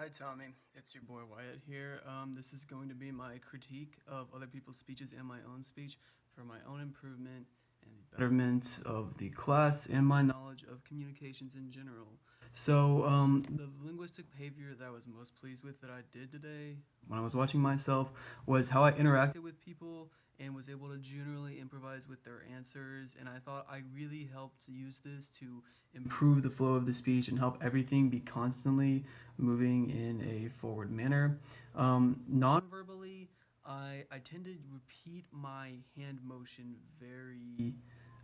Hi Tommy, it's your boy Wyatt here. This is going to be my critique of other people's speeches and my own speech for my own improvement and the betterment of the class and my knowledge of communications in general. So, the linguistic behavior that I was most pleased with that I did today when I was watching myself was how I interacted with people and was able to generally improvise with their answers. And I thought I really helped use this to improve the flow of the speech and help everything be constantly moving in a forward manner. Non-verbally, I tend to repeat my hand motion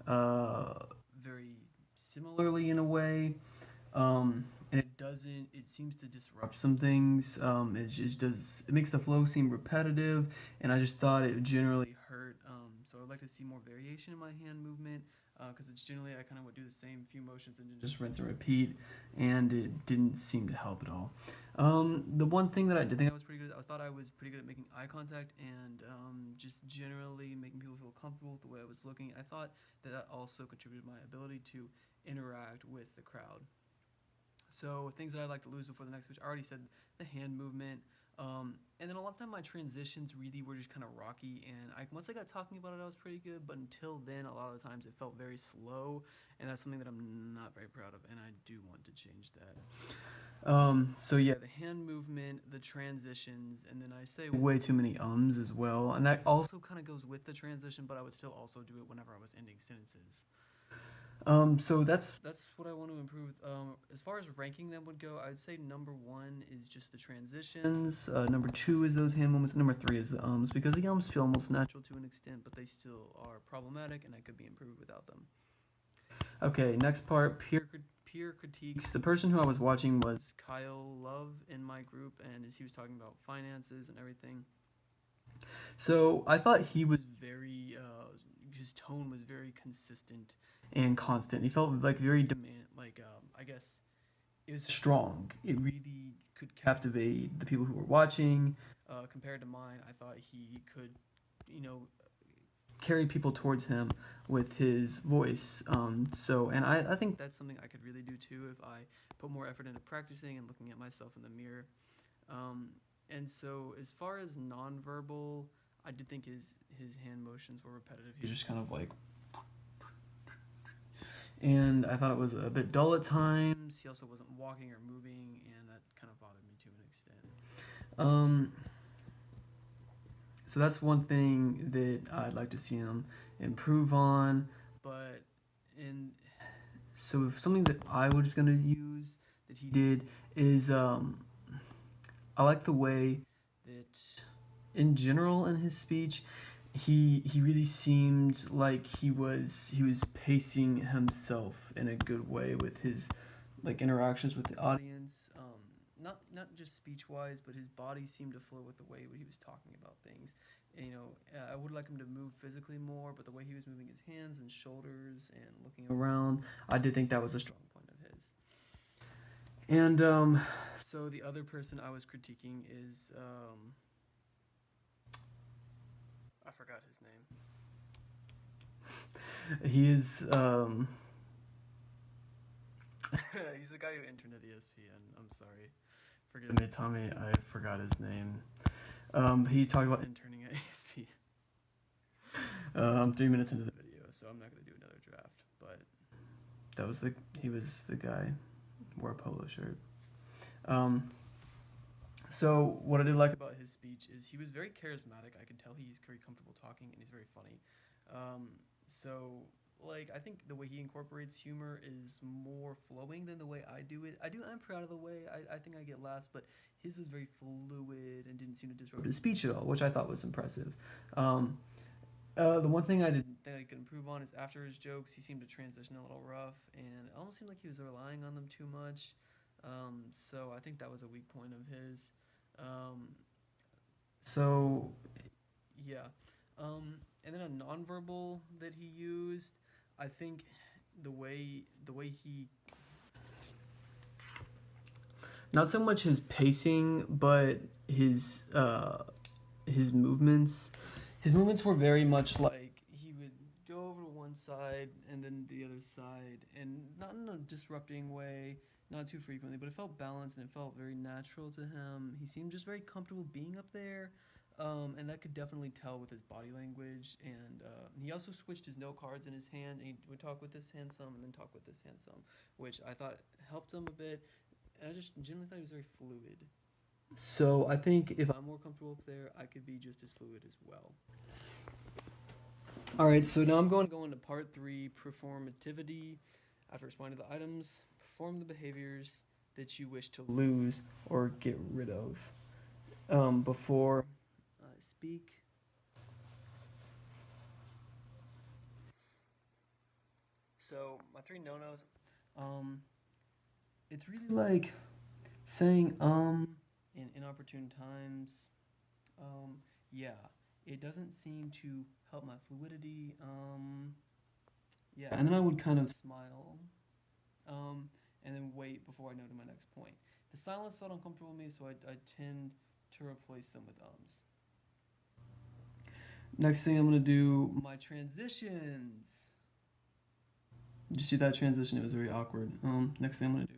uh, very similarly in a way. And it doesn't, it seems to disrupt some things. It just does, it makes the flow seem repetitive, and I just thought it generally hurt. So I'd like to see more variation in my hand movement, because it's generally, I kind of would do the same few motions and then just rinse and repeat, and it didn't seem to help at all. The one thing that I did think I was pretty good at, I thought I was pretty good at making eye contact and just generally making people feel comfortable with the way I was looking. I thought that that also contributed to my ability to interact with the crowd. So things that I'd like to lose before the next switch. I already said the hand movement. And then a lot of time my transitions really were just kind of rocky, and once I got talking about it, I was pretty good. But until then, a lot of the times it felt very slow, and that's something that I'm not very proud of, and I do want to change that. So yeah, the hand movement, the transitions, and then I say way too many ums as well, and that also kind of goes with the transition, but I would still also do it whenever I was ending sentences. So that's what I want to improve. As far as ranking them would go, I would say number one is just the transitions. Number two is those hand movements. Number three is the ums, because the ums feel almost natural to an extent, but they still are problematic, and I could be improved without them. Okay, next part, peer critiques. The person who I was watching was Kyle Love in my group, and as he was talking about finances and everything. So I thought he was his tone was very consistent and constant. He felt like very I guess it was strong. It really could captivate the people who were watching. Compared to mine, I thought he could, you know, carry people towards him with his voice. And I think that's something I could really do too if I put more effort into practicing and looking at myself in the mirror. Um, and so, as far as nonverbal, I did think his hand motions were repetitive. He just kind of like, and I thought it was a bit dull at times. He also wasn't walking or moving, and that kind of bothered me to an extent. Um, so that's one thing that I'd like to see him improve on. But in so something that I was gonna use that he did is I like the way that in general in his speech he really seemed like he was pacing himself in a good way with his like interactions with the audience. Not just speech wise, but his body seemed to flow with the way he was talking about things. And, I would like him to move physically more, but the way he was moving his hands and shoulders and looking around, I did think that was a strong point of his. And so the other person I was critiquing is I forgot his name. He is he's the guy who interned at ESPN. I'm sorry. Forgive me, Tommy. I forgot his name. He talked about interning at ESPN. I'm 3 minutes into the video, so I'm not gonna do another draft. But that was the he was the guy wore a polo shirt. Um, So what I did like about his speech is he was very charismatic. I could tell he's very comfortable talking and he's very funny. Um, so like I think the way he incorporates humor is more flowing than the way I do it. I'm proud of the way I think I get laughs, but his was very fluid and didn't seem to disrupt his speech at all, which I thought was impressive. Um, the one thing I did that I could improve on is after his jokes, he seemed to transition a little rough, and it almost seemed like he was relying on them too much. So I think that was a weak point of his. Um, so yeah, and then a nonverbal that he used, I think the way he not so much his pacing, but his movements. His movements were very much like he would go over to one side and then the other side, and not in a disrupting way. not too frequently, but it felt balanced and it felt very natural to him. He seemed just very comfortable being up there, and that could definitely tell with his body language. And he also switched his note cards in his hand, and he would talk with this hand some and then talk with this hand some, which I thought helped him a bit. And I just genuinely thought he was very fluid. So I think if I'm more comfortable up there, I could be just as fluid as well. All right, so now I'm going to go into part three, performativity. After responding to the items, perform the behaviors that you wish to lose or get rid of. Before I speak, so my three no-nos, um, it's really like saying in inopportune times. Um, yeah, it doesn't seem to help my fluidity. Yeah, and then I would kind of smile, um, and then wait before I know to my next point. The silence felt uncomfortable with me, so I tend to replace them with ums. Next thing I'm gonna do my transitions. Did you see that transition? It was very awkward. Next thing I'm gonna do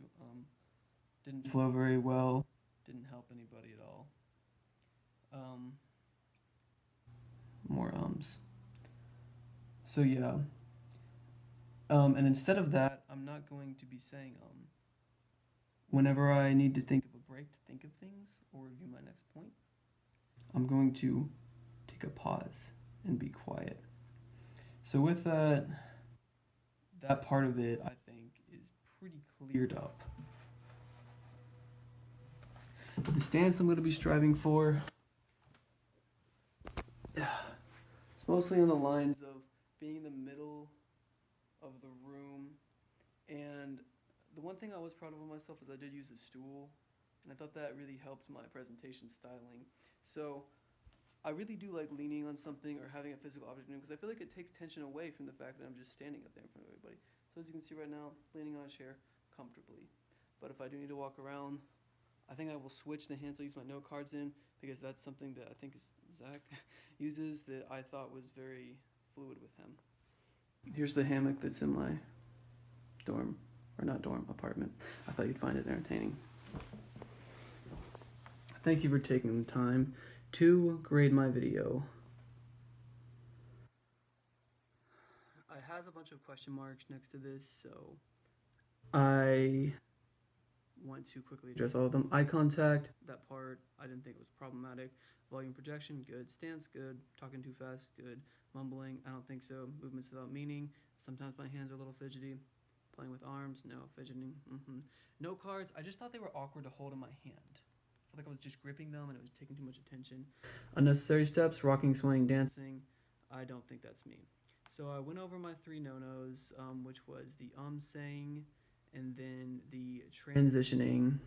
didn't flow very well. Didn't help anybody at all. Um, more ums. So yeah. And instead of that, I'm not going to be saying whenever I need to think of a break to think of things or review my next point. I'm going to take a pause and be quiet. So with that, that part of it I think is pretty cleared up. The stance I'm going to be striving for, it's mostly on the lines of being in the middle of the room. And the one thing I was proud of myself is I did use a stool, and I thought that really helped my presentation styling. So I really do like leaning on something or having a physical object because I feel like it takes tension away from the fact that I'm just standing up there in front of everybody. So as you can see right now, leaning on a chair comfortably. But if I do need to walk around, I think I will switch the hands I use my note cards in because that's something that I think Zach uses that I thought was very fluid with him. Here's the hammock that's in my dorm, or not dorm, apartment. I thought you'd find it entertaining. Thank you for taking the time to grade my video. It has a bunch of question marks next to this, so I want to quickly address all of them. Eye contact, that part I didn't think it was problematic. Volume projection, good. Stance, good. Talking too fast, good. Mumbling, I don't think so. Movements without meaning. Sometimes my hands are a little fidgety. Playing with arms, no. Fidgeting, Note cards, I just thought they were awkward to hold in my hand. I felt like I was just gripping them and it was taking too much attention. Unnecessary steps, rocking, swaying, dancing. I don't think that's me. So I went over my three no-nos, which was the saying, and then the transitioning,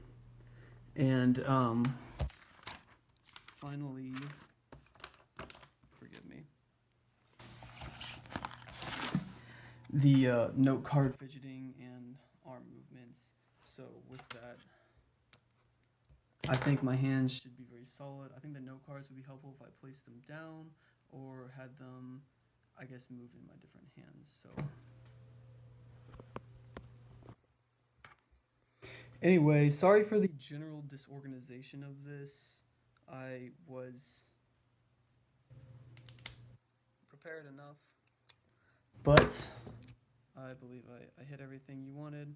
and finally, forgive me, the note card fidgeting and arm movements. So with that, I think my hands should be very solid. I think the note cards would be helpful if I placed them down or had them, I guess, move in my different hands. So anyway, sorry for the general disorganization of this. I was prepared enough, but I believe I hit everything you wanted.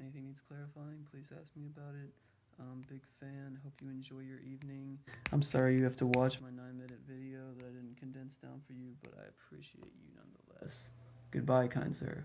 Anything needs clarifying, please ask me about it. Big fan. Hope you enjoy your evening. I'm sorry you have to watch my 9-minute video that I didn't condense down for you, but I appreciate you nonetheless. Goodbye, kind sir.